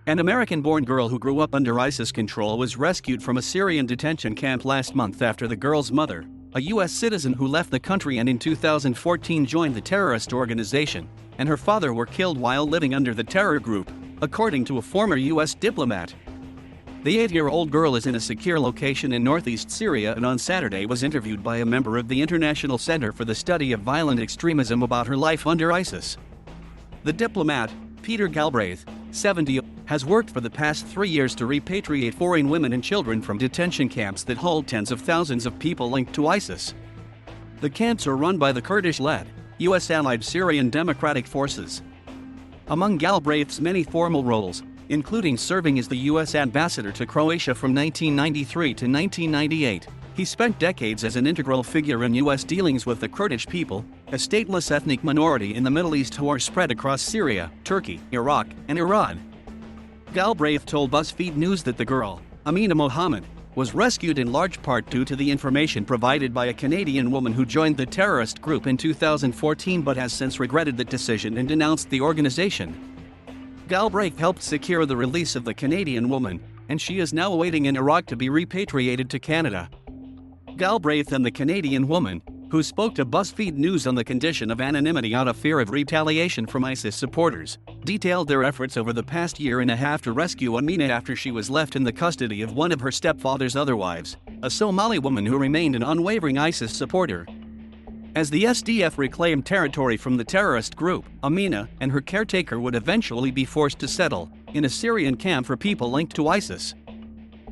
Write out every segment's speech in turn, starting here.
An American-born girl who grew up under ISIS control was rescued from a Syrian detention camp last month after the girl's mother, a U.S. citizen who left the country and in 2014 joined the terrorist organization, and her father were killed while living under the terror group, according to a former U.S. diplomat. The 8-year-old girl is in a secure location in northeast Syria and on Saturday was interviewed by a member of the International Center for the Study of Violent Extremism about her life under ISIS. The diplomat, Peter Galbraith, 70, has worked for the past 3 years to repatriate foreign women and children from detention camps that hold tens of thousands of people linked to ISIS. The camps are run by the Kurdish-led, U.S.-allied Syrian Democratic Forces. Among Galbraith's many formal roles, including serving as the U.S. ambassador to Croatia from 1993 to 1998, he spent decades as an integral figure in U.S. dealings with the Kurdish people, a stateless ethnic minority in the Middle East who are spread across Syria, Turkey, Iraq, and Iran. Galbraith told BuzzFeed News that the girl, Amina Mohammed, was rescued in large part due to the information provided by a Canadian woman who joined the terrorist group in 2014 but has since regretted the decision and denounced the organization. Galbraith helped secure the release of the Canadian woman, and she is now awaiting in Iraq to be repatriated to Canada. Galbraith and the Canadian woman, who spoke to BuzzFeed News on the condition of anonymity out of fear of retaliation from ISIS supporters, detailed their efforts over the past year and a half to rescue Amina after she was left in the custody of one of her stepfather's other wives, a Somali woman who remained an unwavering ISIS supporter. As the SDF reclaimed territory from the terrorist group, Amina and her caretaker would eventually be forced to settle in a Syrian camp for people linked to ISIS.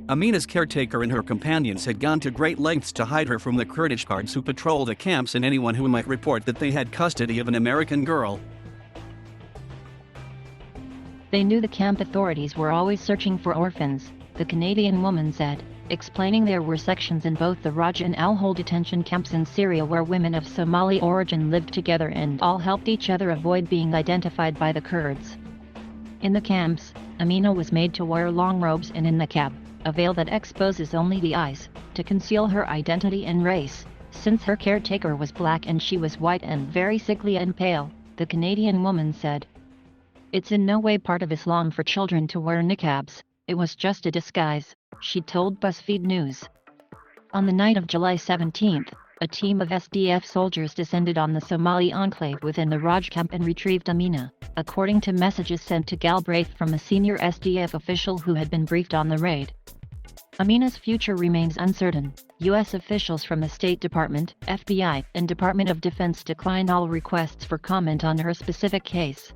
Amina's caretaker and her companions had gone to great lengths to hide her from the Kurdish guards who patrol the camps and anyone who might report that they had custody of an American girl. They knew the camp authorities were always searching for orphans, the Canadian woman said, explaining there were sections in both the Raj and Al-Hol detention camps in Syria where women of Somali origin lived together and all helped each other avoid being identified by the Kurds. In the camps, Amina was made to wear long robes and in niqab, a veil that exposes only the eyes, to conceal her identity and race, since her caretaker was black and she was white and very sickly and pale, the Canadian woman said. It's in no way part of Islam for children to wear niqabs, it was just a disguise, she told BuzzFeed News. On the night of July 17, a team of SDF soldiers descended on the Somali enclave within the Raj camp and retrieved Amina, according to messages sent to Galbraith from a senior SDF official who had been briefed on the raid. Amina's future remains uncertain. U.S. officials from the State Department, FBI, and Department of Defense declined all requests for comment on her specific case.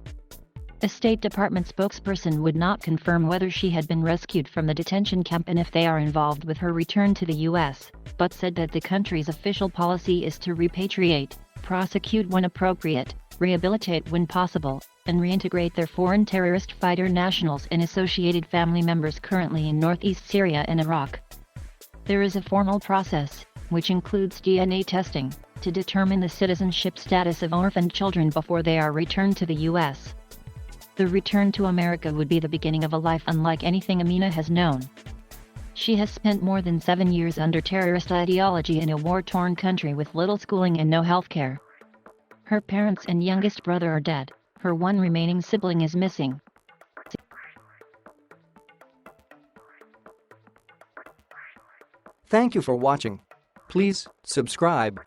A State Department spokesperson would not confirm whether she had been rescued from the detention camp and if they are involved with her return to the U.S., but said that the country's official policy is to repatriate, prosecute when appropriate, rehabilitate when possible, and reintegrate their foreign terrorist fighter nationals and associated family members currently in northeast Syria and Iraq. There is a formal process, which includes DNA testing, to determine the citizenship status of orphaned children before they are returned to the U.S. The return to America would be the beginning of a life unlike anything Amina has known. She has spent more than 7 years under terrorist ideology in a war-torn country with little schooling and no health care. Her parents and youngest brother are dead. Her one remaining sibling is missing. Thank you for watching. Please subscribe.